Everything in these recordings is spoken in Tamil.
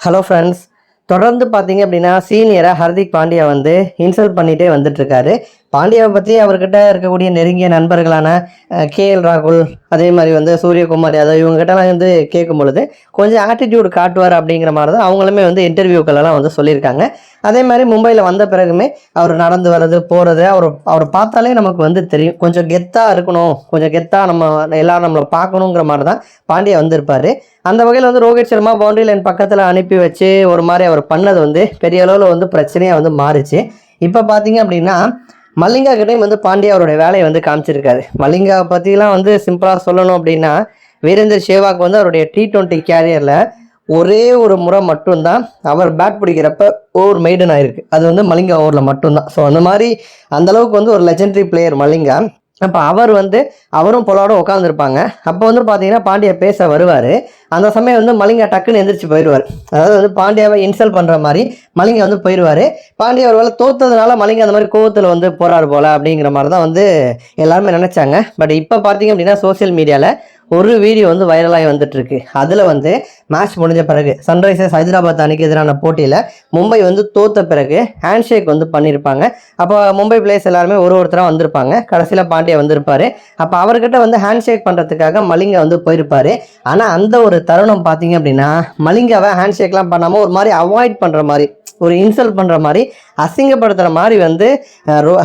ஹலோ ஃப்ரெண்ட்ஸ், தொடர்ந்து பார்த்தீங்க அப்படின்னா சீனியராக ஹர்திக் பாண்டியா வந்து இன்சல்ட் பண்ணிகிட்டே வந்துட்டுருக்காரு. பாண்டியாவை பற்றி அவர்கிட்ட இருக்கக்கூடிய நெருங்கிய நண்பர்களான கேஎல் ராகுல், அதே மாதிரி வந்து சூரியகுமார் யாதவ் இவங்ககிட்டலாம் வந்து கேட்கும் பொழுது கொஞ்சம் ஆட்டிடியூட் காட்டுவார் அப்படிங்கிற மாதிரி தான் அவங்களுமே வந்து இன்டர்வியூக்களெல்லாம் வந்து சொல்லியிருக்காங்க. அதே மாதிரி மும்பையில் வந்த பிறகுமே அவர் நடந்து வர்றது போகிறது அவர் பார்த்தாலே நமக்கு வந்து தெரியும். கொஞ்சம் கெத்தாக இருக்கணும், கொஞ்சம் கெத்தாக நம்ம எல்லாரும் நம்மளை பார்க்கணுங்கிற மாதிரி தான் பாண்டியா வந்திருப்பார். அந்த வகையில் வந்து ரோஹித் சர்மா பவுண்டரி லைன் பக்கத்தில் அனுப்பி வச்சு ஒரு மாதிரி அவர் பண்ணது வந்து பெரிய அளவில் வந்து பிரச்சனையாக வந்து மாறிச்சு. இப்போ பார்த்தீங்க அப்படின்னா மல்லிங்கா கிட்டையும் வந்து பாண்டியா அவருடைய வேலையை வந்து காமிச்சிருக்காரு. மல்லிங்காவை பற்றிலாம் வந்து சிம்பிளாக சொல்லணும் அப்படின்னா, வீரேந்தர் சேவாக் வந்து அவருடைய T20 கேரியரில் ஒரே ஒரு முறை மட்டும்தான் அவர் பேட் பிடிக்கிறப்ப ஓவர் மெய்டன் ஆயிருக்கு. அது வந்து மல்லிங்கா ஓவரில் மட்டும்தான். ஸோ அந்த மாதிரி அந்தளவுக்கு வந்து ஒரு லெஜெண்டரி பிளேயர் மல்லிங்கா. அப்போ அவரும் பொலாட உட்காந்துருப்பாங்க. அப்போ வந்து பார்த்தீங்கன்னா பாண்டியா பேச வருவார். அந்த சமயம் வந்து மலிங்கா டக்குன்னு எந்திரிச்சு போயிடுவார். அதாவது வந்து பாண்டியாவை இன்சல்ட் பண்ணுற மாதிரி மலிங்கா வந்து போயிடுவார். பாண்டியா ஒரு வேலை தோத்ததுனால மலிங்கா அந்த மாதிரி கோவத்தில் வந்து போறாரு போல அப்படிங்கிற மாதிரி தான் வந்து எல்லாருமே நினச்சாங்க. பட் இப்போ பார்த்தீங்க அப்படின்னா சோசியல் மீடியாவில் ஒரு வீடியோ வந்து வைரலாகி வந்துட்டு இருக்கு. அதில் வந்து மேட்ச் முடிஞ்ச பிறகு சன்ரைசர்ஸ் ஹைதராபாத் அணிக்கு எதிரான போட்டியில் மும்பை வந்து தோத்த பிறகு ஹேண்ட் ஷேக் வந்து பண்ணியிருப்பாங்க. அப்போ மும்பை பிளேயர்ஸ் எல்லாருமே ஒருத்தராக வந்திருப்பாங்க. கடைசியில் பாண்டியா வந்திருப்பாரு. அப்போ அவர்கிட்ட வந்து ஹேண்ட் ஷேக் பண்ணுறதுக்காக மலிங்கா வந்து போயிருப்பாரு. ஆனால் அந்த ஒரு தருணம் பார்த்தீங்க அப்படின்னா மலிங்காவை ஹேண்ட் ஷேக்லாம் பண்ணாமல் ஒரு மாதிரி அவாய்ட் பண்ணுற மாதிரி, ஒரு இன்சல்ட் பண்ணுற மாதிரி, அசிங்கப்படுத்துகிற மாதிரி வந்து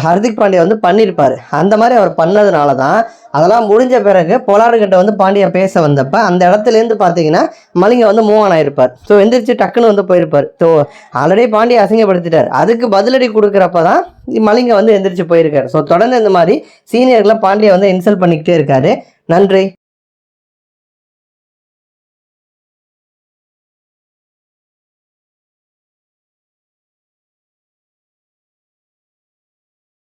ஹர்திக் பாண்டியா வந்து பண்ணியிருப்பார். அந்த மாதிரி அவர் பண்ணதுனால தான் அதெல்லாம் முடிஞ்ச பிறகு பொலாடுகிட்ட வந்து பாண்டியா பேச வந்தப்ப அந்த இடத்துலேருந்து பார்த்தீங்கன்னா மலிங்கா வந்து மூவ் ஆன் ஆயிருப்பார். ஸோ எந்திரிச்சு டக்குன்னு வந்து போயிருப்பார். ஸோ ஆல்ரெடி பாண்டியா அசிங்கப்படுத்திட்டார். அதுக்கு பதிலடி கொடுக்குறப்ப தான் மலிங்கா வந்து எந்திரிச்சு போயிருக்காரு. ஸோ தொடர்ந்து இந்த மாதிரி சீனியர்களை பாண்டியா வந்து இன்சல்ட் பண்ணிக்கிட்டே இருக்காரு. நன்றி.